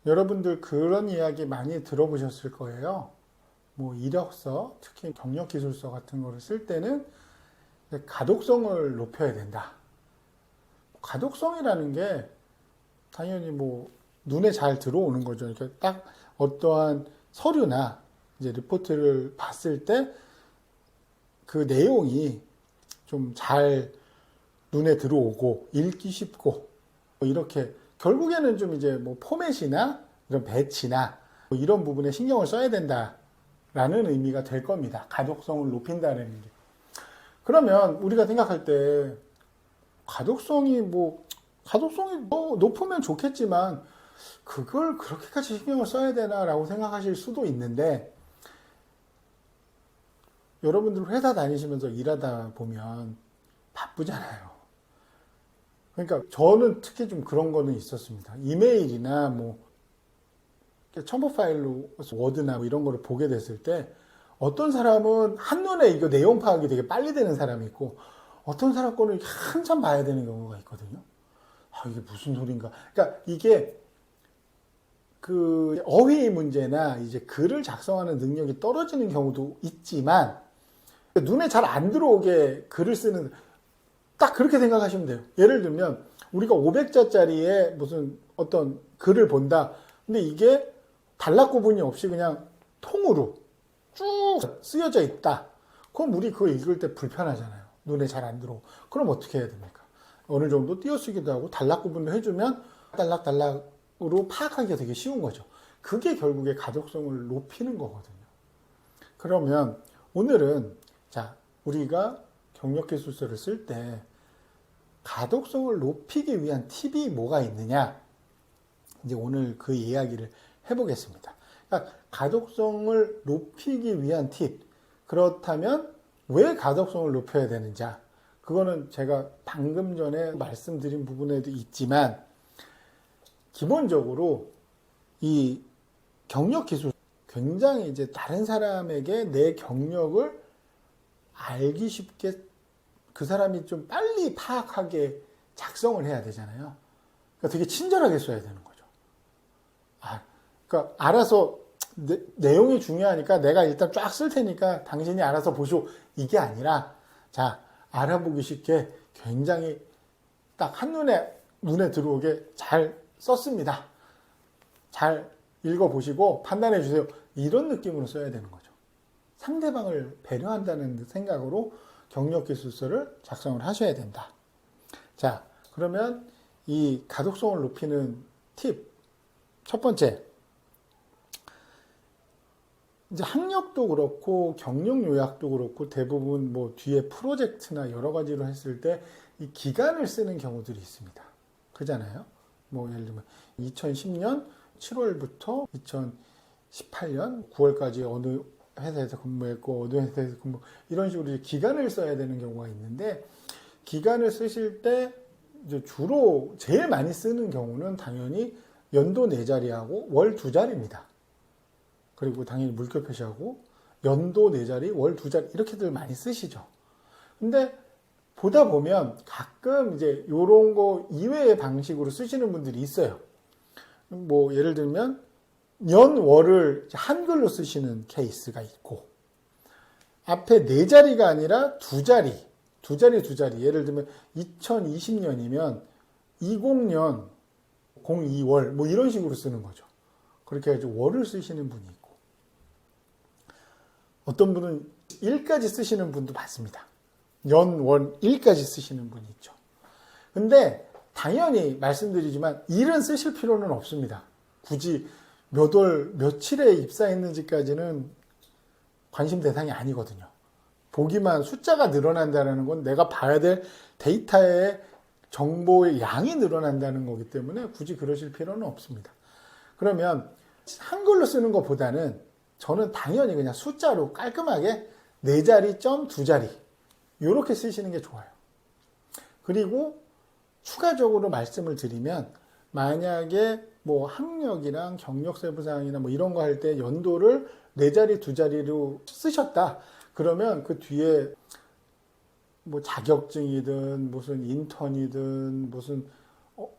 여러분들 그런 이야기 많이 들어보셨을 거예요. 뭐 이력서, 특히 경력기술서 같은 거를 쓸 때는 가독성을 높여야 된다. 가독성이라는 게 당연히 뭐 눈에 잘 들어오는 거죠. 이렇게 딱 어떠한 서류나 이제 리포트를 봤을 때 그 내용이 좀 잘 눈에 들어오고 읽기 쉽고 뭐 이렇게 결국에는 좀 이제 뭐 포맷이나 이런 배치나 뭐 이런 부분에 신경을 써야 된다라는 의미가 될 겁니다. 가독성을 높인다는 게. 그러면 우리가 생각할 때 가독성이 뭐 높으면 좋겠지만 그걸 그렇게까지 신경을 써야 되나라고 생각하실 수도 있는데 여러분들 회사 다니시면서 일하다 보면 바쁘잖아요. 그러니까 저는 특히 좀 그런 거는 있었습니다. 이메일이나 뭐 첨부 파일로 워드나 뭐 이런 거를 보게 됐을 때 어떤 사람은 한눈에 이거 내용 파악이 되게 빨리 되는 사람이 있고 어떤 사람 거는 한참 봐야 되는 경우가 있거든요. 아, 이게 무슨 소린가. 그러니까 이게 그 어휘 문제나 이제 글을 작성하는 능력이 떨어지는 경우도 있지만 눈에 잘 안 들어오게 글을 쓰는 딱 그렇게 생각하시면 돼요. 예를 들면 우리가 500자짜리의 무슨 어떤 글을 본다. 근데 이게 단락구분이 없이 그냥 통으로 쭉 쓰여져 있다. 그럼 우리 그거 읽을 때 불편하잖아요. 눈에 잘 안 들어오고. 그럼 어떻게 해야 됩니까? 어느 정도 띄어쓰기도 하고 단락구분을 해주면 단락으로 파악하기가 되게 쉬운 거죠. 그게 결국에 가독성을 높이는 거거든요. 그러면 오늘은 자 우리가 경력기술서를 쓸 때 가독성을 높이기 위한 팁이 뭐가 있느냐? 이제 오늘 그 이야기를 해보겠습니다. 그러니까 가독성을 높이기 위한 팁. 그렇다면 왜 가독성을 높여야 되는지? 그거는 제가 방금 전에 말씀드린 부분에도 있지만 기본적으로 이 경력기술 굉장히 이제 다른 사람에게 내 경력을 알기 쉽게 그 사람이 좀 빨리 파악하게 작성을 해야 되잖아요. 그러니까 되게 친절하게 써야 되는 거죠. 그러니까 알아서 내용이 중요하니까 내가 일단 쫙 쓸 테니까 당신이 알아서 보시오. 이게 아니라 자 알아보기 쉽게 굉장히 딱 한눈에 눈에 들어오게 잘 썼습니다. 잘 읽어보시고 판단해 주세요. 이런 느낌으로 써야 되는 거죠. 상대방을 배려한다는 생각으로 경력기술서를 작성을 하셔야 된다. 자, 그러면 이 가독성을 높이는 팁. 첫 번째. 이제 학력도 그렇고 경력 요약도 그렇고 대부분 뭐 뒤에 프로젝트나 여러 가지로 했을 때 이 기간을 쓰는 경우들이 있습니다. 그잖아요. 뭐 예를 들면 2010년 7월부터 2018년 9월까지 어느 회사에서 근무했고 어느 회사에서 근무 이런 식으로 기간을 써야 되는 경우가 있는데 기간을 쓰실 때 이제 주로 제일 많이 쓰는 경우는 당연히 연도 4자리하고 월 2자리입니다. 그리고 당연히 물결 표시하고 연도 4자리, 월 2자리 이렇게들 많이 쓰시죠. 근데 보다 보면 가끔 이제 요런 거 이외의 방식으로 쓰시는 분들이 있어요. 뭐 예를 들면 년, 월을 한글로 쓰시는 케이스가 있고 앞에 4자리가 아니라 2자리, 2자리 예를 들면 2020년이면 20년 02월 뭐 이런 식으로 쓰는 거죠. 그렇게 해서 월을 쓰시는 분이 있고 어떤 분은 일까지 쓰시는 분도 봤습니다. 연, 월, 일까지 쓰시는 분이 있죠. 근데 당연히 말씀드리지만 일은 쓰실 필요는 없습니다. 굳이 몇 월, 며칠에 입사했는지까지는 관심 대상이 아니거든요. 보기만 숫자가 늘어난다는 건 내가 봐야 될 데이터의 정보의 양이 늘어난다는 거기 때문에 굳이 그러실 필요는 없습니다. 그러면 한글로 쓰는 것보다는 저는 당연히 그냥 숫자로 깔끔하게 4자리 점 2자리 이렇게 쓰시는 게 좋아요. 그리고 추가적으로 말씀을 드리면 만약에 뭐 학력이랑 경력 세부사항이나 뭐 이런 거 할 때 연도를 4자리 2자리로 쓰셨다. 그러면 그 뒤에 뭐 자격증이든 무슨 인턴이든 무슨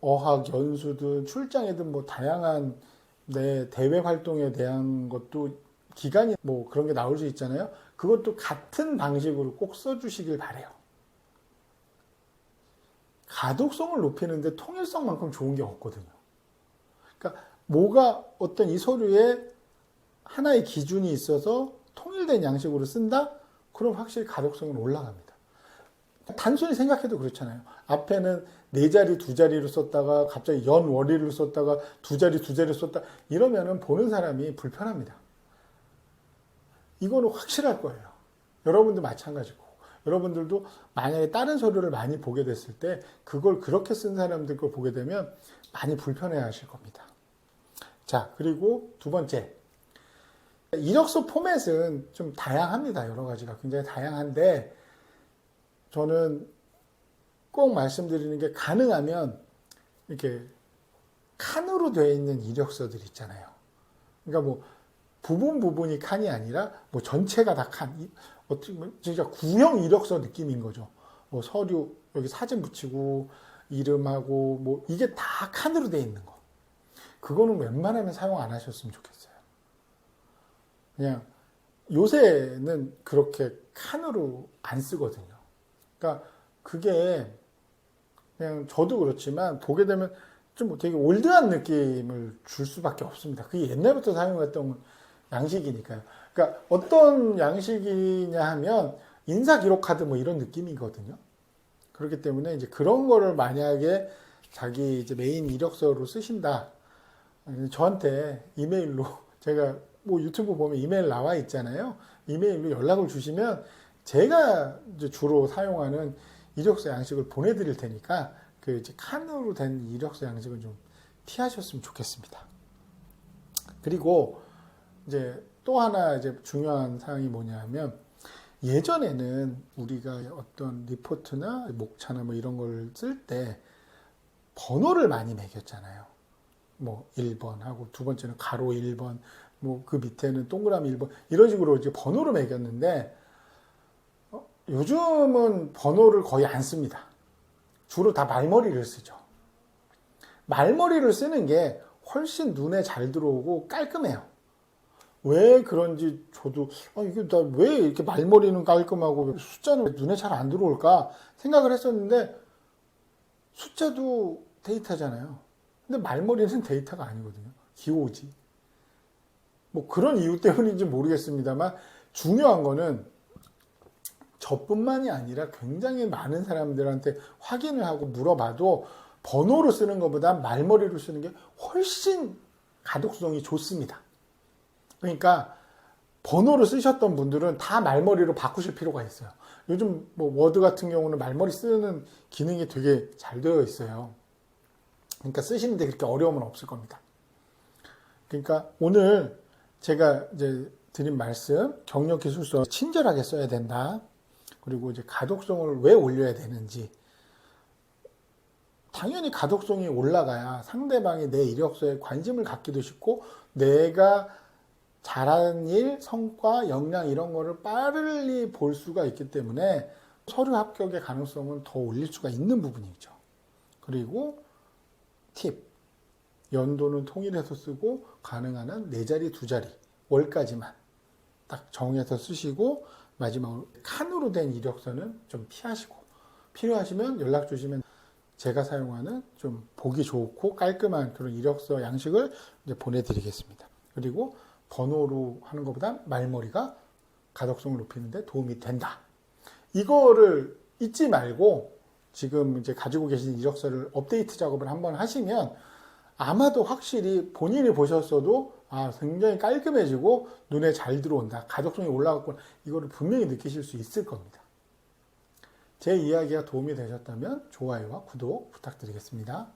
어학 연수든 출장이든 뭐 다양한 내 대외 활동에 대한 것도 기간이 뭐 그런 게 나올 수 있잖아요. 그것도 같은 방식으로 꼭 써주시길 바래요. 가독성을 높이는데 통일성만큼 좋은 게 없거든요. 그러니까 뭐가 어떤 이 서류에 하나의 기준이 있어서 통일된 양식으로 쓴다? 그럼 확실히 가독성은 올라갑니다. 단순히 생각해도 그렇잖아요. 앞에는 네 자리 두 자리로 썼다가 갑자기 연월일로 썼다가 두 자리 두 자리로 썼다 이러면은 보는 사람이 불편합니다. 이거는 확실할 거예요. 여러분도 마찬가지고 여러분들도 만약에 다른 서류를 많이 보게 됐을 때 그걸 그렇게 쓴 사람들 걸 보게 되면 많이 불편해 하실 겁니다. 자, 그리고 두 번째, 이력서 포맷은 좀 다양합니다. 여러 가지가 굉장히 다양한데 저는 꼭 말씀드리는 게 가능하면 이렇게 칸으로 되어 있는 이력서들 있잖아요. 그러니까 뭐 부분이 칸이 아니라 뭐 전체가 다 칸. 어떻게 진짜 구형 이력서 느낌인 거죠. 뭐 서류 여기 사진 붙이고 이름하고 뭐 이게 다 칸으로 되어 있는 거. 그거는 웬만하면 사용 안 하셨으면 좋겠어요. 그냥 요새는 그렇게 칸으로 안 쓰거든요. 그러니까 그게 그냥 저도 그렇지만 보게 되면 좀 되게 올드한 느낌을 줄 수밖에 없습니다. 그게 옛날부터 사용했던 양식이니까요. 그러니까 어떤 양식이냐 하면 인사기록 카드 뭐 이런 느낌이거든요. 그렇기 때문에 이제 그런 거를 만약에 자기 이제 메인 이력서로 쓰신다. 저한테 이메일로 제가 뭐 유튜브 보면 이메일 나와 있잖아요. 이메일로 연락을 주시면 제가 이제 주로 사용하는 이력서 양식을 보내드릴 테니까 그 이제 칸으로 된 이력서 양식은 좀 피하셨으면 좋겠습니다. 그리고 이제 또 하나 이제 중요한 사항이 뭐냐면 예전에는 우리가 어떤 리포트나 목차나 뭐 이런 걸 쓸 때 번호를 많이 매겼잖아요. 뭐 1번 하고 두 번째는 가로 1번, 뭐 그 밑에는 동그라미 1번 이런 식으로 이제 번호를 매겼는데 요즘은 번호를 거의 안 씁니다. 주로 다 말머리를 쓰죠. 말머리를 쓰는 게 훨씬 눈에 잘 들어오고 깔끔해요. 왜 그런지 저도 이게 나 왜 이렇게 말머리는 깔끔하고 숫자는 왜 눈에 잘 안 들어올까 생각을 했었는데 숫자도 데이터잖아요. 근데 말머리는 데이터가 아니거든요. 기호지. 뭐 그런 이유 때문인지 모르겠습니다만 중요한 거는 저뿐만이 아니라 굉장히 많은 사람들한테 확인을 하고 물어봐도 번호로 쓰는 것보다 말머리로 쓰는 게 훨씬 가독성이 좋습니다. 그러니까 번호로 쓰셨던 분들은 다 말머리로 바꾸실 필요가 있어요. 요즘 뭐 워드 같은 경우는 말머리 쓰는 기능이 되게 잘 되어 있어요. 그러니까 쓰시는데 그렇게 어려움은 없을 겁니다. 그러니까 오늘 제가 이제 드린 말씀, 경력 기술서 친절하게 써야 된다. 그리고 이제 가독성을 왜 올려야 되는지. 당연히 가독성이 올라가야 상대방이 내 이력서에 관심을 갖기도 쉽고 내가 잘하는 일, 성과, 역량 이런 거를 빠르게 볼 수가 있기 때문에 서류 합격의 가능성은 더 올릴 수가 있는 부분이죠. 그리고 팁, 연도는 통일해서 쓰고 가능한 한 네 자리, 두 자리, 월까지만 딱 정해서 쓰시고 마지막으로 칸으로 된 이력서는 좀 피하시고 필요하시면 연락 주시면 제가 사용하는 좀 보기 좋고 깔끔한 그런 이력서 양식을 이제 보내드리겠습니다. 그리고 번호로 하는 것보다 말머리가 가독성을 높이는 데 도움이 된다. 이거를 잊지 말고 지금 이제 가지고 계신 이력서를 업데이트 작업을 한번 하시면 아마도 확실히 본인이 보셨어도 굉장히 깔끔해지고 눈에 잘 들어온다. 가독성이 올라갔구나. 이거를 분명히 느끼실 수 있을 겁니다. 제 이야기가 도움이 되셨다면 좋아요와 구독 부탁드리겠습니다.